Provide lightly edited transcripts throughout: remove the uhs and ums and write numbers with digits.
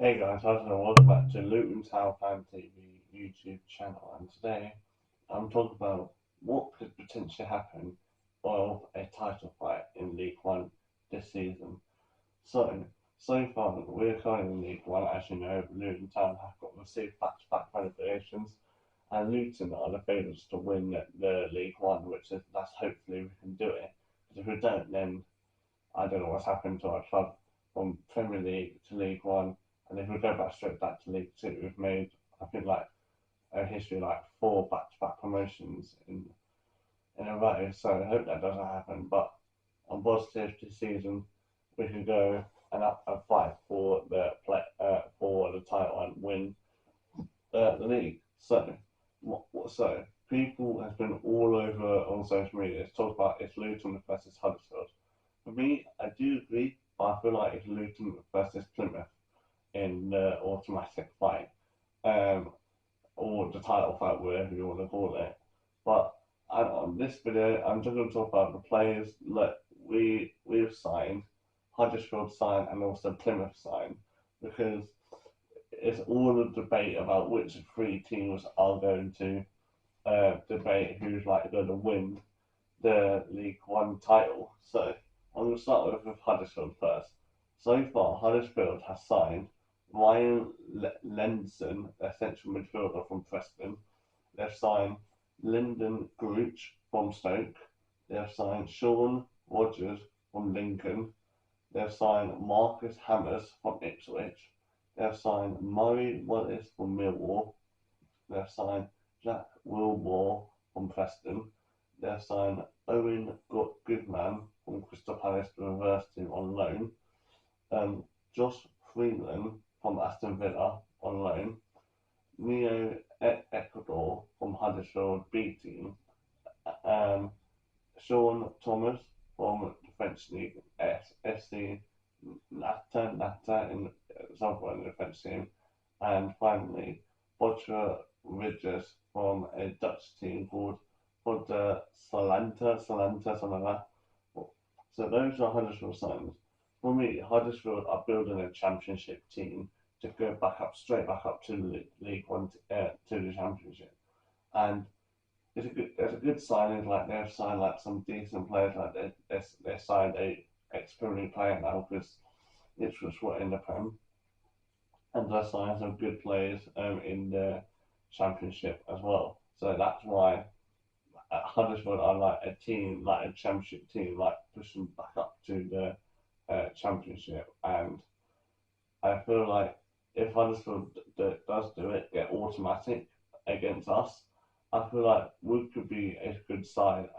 Hey guys, how's it going? Welcome back to Luton Town Fan TV YouTube channel, and today I'm talking about what could potentially happen of a title fight in League One this season. So, so far we're currently in League One. As you know, Luton Town have got received back-to-back relegations, and Luton are the favourites to win the League One, which is that's hopefully we can do it. Because if we don't, then I don't know what's happened to our club from Premier League to League One. And if we go back straight back to League Two, we've made, I think, like a history of like four back-to-back promotions in a row. So I hope that doesn't happen. But I'm positive this season we can go and fight for for the title and win the league. So people has been all over on social media. It's talked about it's Luton versus Huddersfield. For me, I do agree, but I feel like it's Luton versus Plymouth in the automatic fight, um, or the title fight, whatever you want to call it. But on this video, I'm just going to talk about the players that we've signed, Huddersfield signed, and also Plymouth signed, because it's all a debate about which three teams are going to debate who's like going to win the League One title. So I'm going to start with Huddersfield first. So far, Huddersfield has signed Ryan Lenson, a central midfielder from Preston. They've signed Lyndon Gooch from Stoke. They've signed Sean Rogers from Lincoln. They've signed Marcus Hammers from Ipswich. They've signed Murray Wallace from Millwall. They've signed Jack Wilmore from Preston. They've signed Owen Goodman from Crystal Palace to reverse team on loan. Josh Freeland from Aston Villa on loan. Neo Ecuador from Huddersfield B team. Sean Thomas from the French League SC Nata in somewhere in the French team. And finally, Bodger Ridges from a Dutch team called Bodder Salanta, something like that. So those are Huddersfield signings. For me, Huddersfield are building a championship team to go straight back up to the League One, to the Championship. And it's a good signing. Like they've signed like some decent players. Like they signed a experienced player now because it's just what in the Prem, and they signed some good players in the Championship as well. So that's why Huddersfield are like a team, like a Championship team, like pushing back up to the Championship. And I feel like if Huddersfield does do it, get automatic against us, I feel like we could be a good side,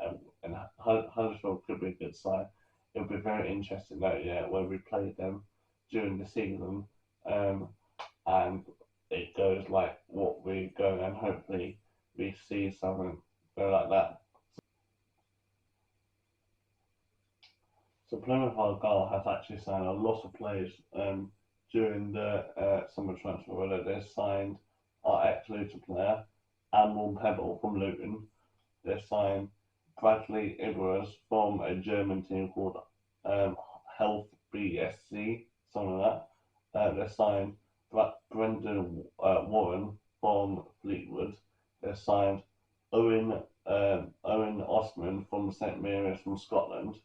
and Huddersfield could be a good side. It'll be very interesting though, yeah, when we play them during the season, and it goes like what we go, and hopefully we see something go like that. So Plymouth Argyle has actually signed a lot of players during the summer transfer window. They signed our ex-Luton player, Amon Pebble from Luton. They signed Bradley Ibras from a German team called Health BSC, something like that. They signed Brendan Warren from Fleetwood. They signed Owen Osman from St Mary's from Scotland.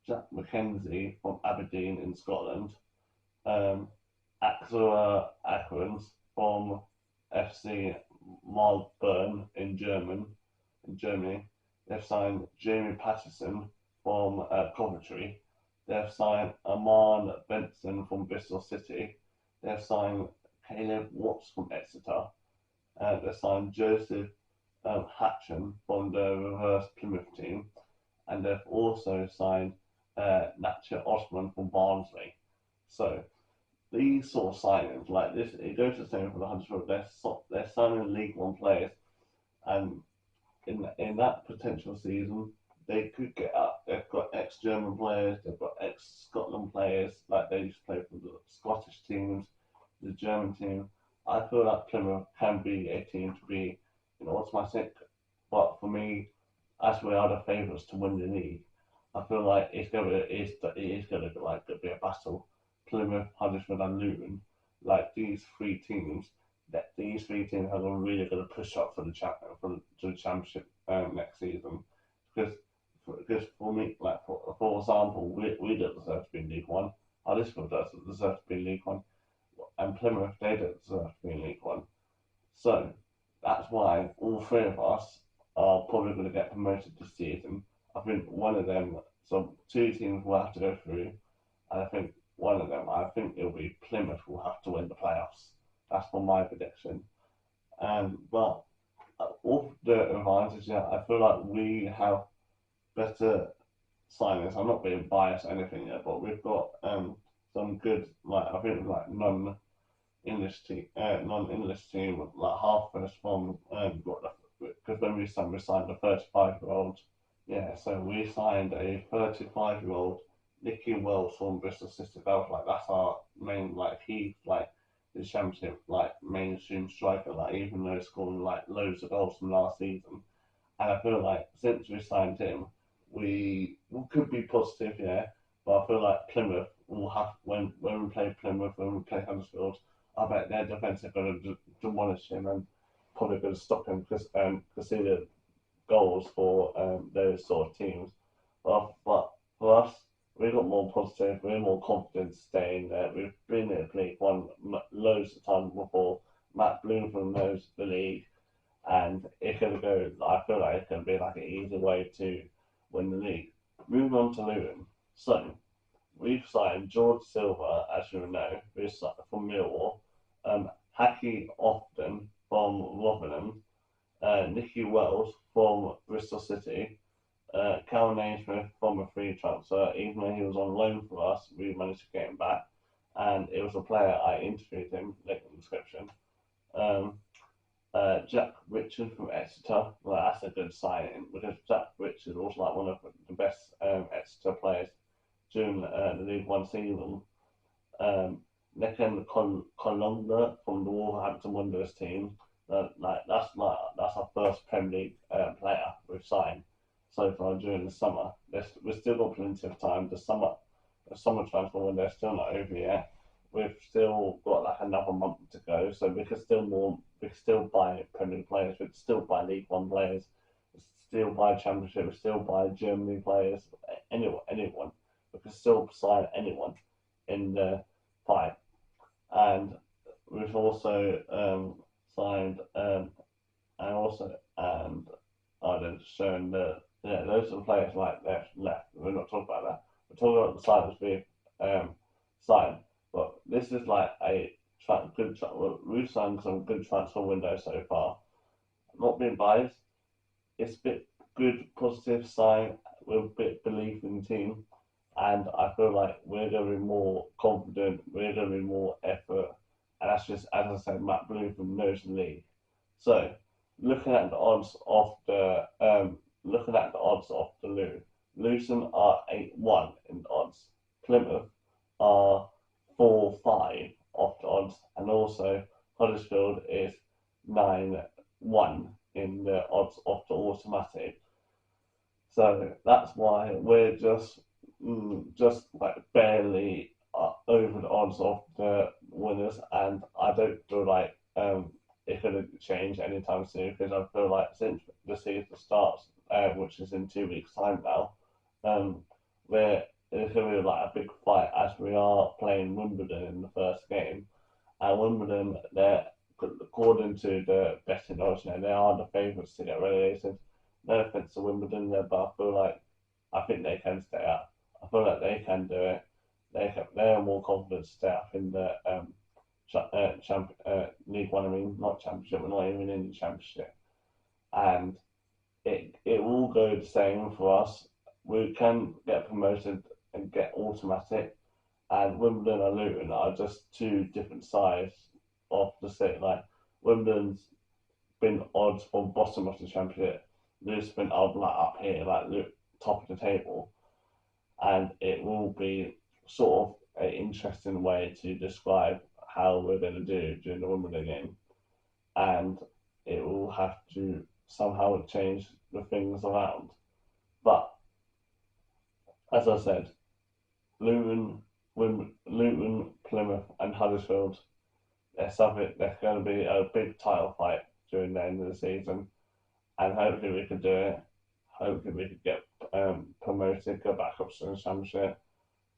Jack McKenzie from Aberdeen in Scotland. Axel Akrons from FC Marburn in Germany. They've signed Jamie Patterson from Coventry. They've signed Aman Benson from Bristol City. They've signed Caleb Watts from Exeter. They've signed Joseph Hatcham from the reverse Plymouth team. And they've also signed Nacho Osman from Barnsley. So these sort of signings, like this, it goes the same for the Huddersfield. They're signing League One players, and in that potential season, they could get up. They've got ex-German players, they've got ex-Scotland players, like they used to play for the Scottish teams, the German team. I feel like Plymouth can be a team to be automatic, but for me, as we are the favourites to win the league, I feel like it is going to be a battle Plymouth, Huddersfield, and Luton, like these three teams are really going to push up for to the championship next season. Because because for me, like for example, we don't deserve to be in League One. Huddersfield doesn't deserve to be in League One, and Plymouth they don't deserve to be in League One. So that's why all three of us are probably going to get promoted this season. I think one of them, so two teams will have to go through, and I think one of them, I think it'll be Plymouth will have to win the playoffs. That's for my prediction. But all the advantages, yeah, I feel like we have better signings. I'm not being biased or anything yet, but we've got some good, like I think like non-English team like half first from because when we signed a 35-year-old. Yeah, so we signed a 35-year-old Nicky Wells from Bristol City. That was like that's our main like he's like the championship like mainstream striker. Like even though scoring like loads of goals from last season, and I feel like since we signed him, we could be positive, yeah. But I feel like Plymouth will have when we play Plymouth, when we play Huddersfield, I bet their defence are going to demolish him and probably going to stop him because conceding goals for those sort of teams. But for us, we got more positive, we're more confident staying there. We've been in the league one loads of times before. Matt Bloomfield knows the league, and it's gonna go. I feel like it's gonna be like an easy way to win the league. Moving on to Luton. So we've signed George Silver, as you know, who's from Millwall, Hacky Often from Rotherham, Nicky Wells from Bristol City, Cal Naismith from a free transfer. Even though he was on loan for us, we managed to get him back, and it was a player I interviewed him, link in the description. Um, Jack Richard from Exeter. Well, that's a good signing because Jack Richard was like one of the best Exeter players during the League One season. Necken Colomba from the Wolverhampton Wanderers team. That's our first Premier League player we've signed so far during the summer. We've still got plenty of time. The summer transfer window is still not over yet. We've still got like another month to go, so we can still buy Premier League players, we can still buy League One players, we can still buy Championship, we can still buy Germany players, anyone. We can still sign anyone in the fight. And we've also signed and I've then shown that those are the players like left. We're not talking about that. We're talking about the signings we've signed. But this is like we've signed some good transfer windows so far. I'm not being biased. It's a bit good, positive sign. We're a bit belief in the team, and I feel like we're going to be more confident. We're going to be more effort, and that's just as I said, Matt Bloomfield knows the league. So looking at the odds of the Luton are 8-1 in the odds. Plymouth are 4-5 off the odds, and also Huddersfield is 9-1 in the odds of the automatic. So that's why we're just like barely over the odds of the winners, and I don't feel like it's going to change anytime soon because I feel like since the season starts, which is in 2 weeks' time now, we're it's going to be like a big fight as we are playing Wimbledon in the first game. And Wimbledon, they're according to the betting odds, they are the favourites to get relegated. No offence to Wimbledon there, but I think they can stay up. I feel like they can do it. They are more confident to stay up in the League One. I mean, not Championship. We're not even in the Championship, and it will go the same for us. We can get promoted and get automatic, and Wimbledon and Luton are just two different sides of the city. Like Wimbledon's been odds from bottom of the Championship. Luton's been up here, like top of the table, and it will be sort of an interesting way to describe how we're going to do during the Wimbledon game, and it will have to somehow change the things around. But as I said, Luton with Luton, Plymouth, and Huddersfield, there's going to be a big title fight during the end of the season, and hopefully we could do it. Hopefully we could get promoted, go back up to the Championship.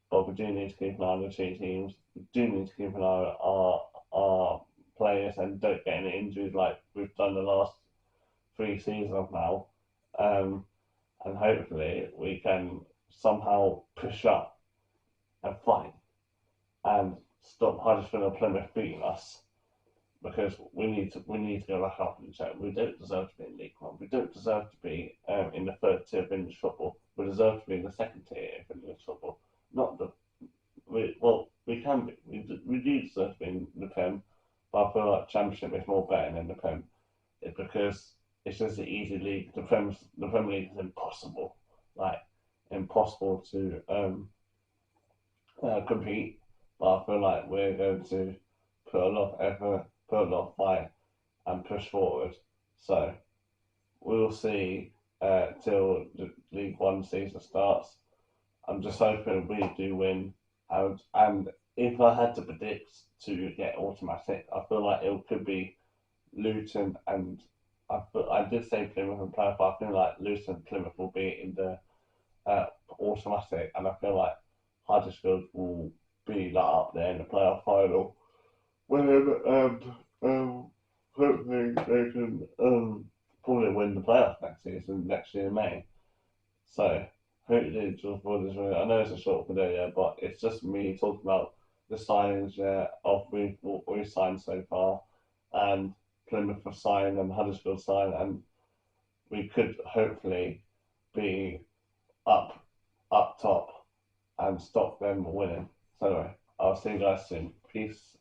But we do need to keep an eye on the two teams. We do need to keep an eye on our players and don't get any injuries like we've done the last 3 seasons now. And hopefully we can somehow push up and fight and stop Huddersfield and Plymouth beating us, because we need to go back up in the chat. We don't deserve to be in League One. We don't deserve to be in the third tier of English football. We deserve to be in the second tier of English football. Not the we can be. We do deserve to be in the Prem, but I feel like Championship is more better than the Prem. It's because it's just an easy league. The Premier League is impossible, like impossible to compete. But I feel like we're going to put a lot of effort, put a lot of fight, and push forward. So we'll see till the League One season starts. I'm just hoping we do win. And if I had to predict to get automatic, I feel like it could be Luton and I did say Plymouth and Plymouth, but I feel like Luton and Plymouth will be in the automatic, and I feel like Huddersfield will be like up there in the playoff final. Hopefully they can probably win the playoff next year in May. So hopefully just for this one, I know it's a short video, yeah, but it's just me talking about the signings of what we've signed so far, and Plymouth have signed and Huddersfield signed, and we could hopefully be up top and stop them winning. So anyway, I'll see you guys soon. Peace.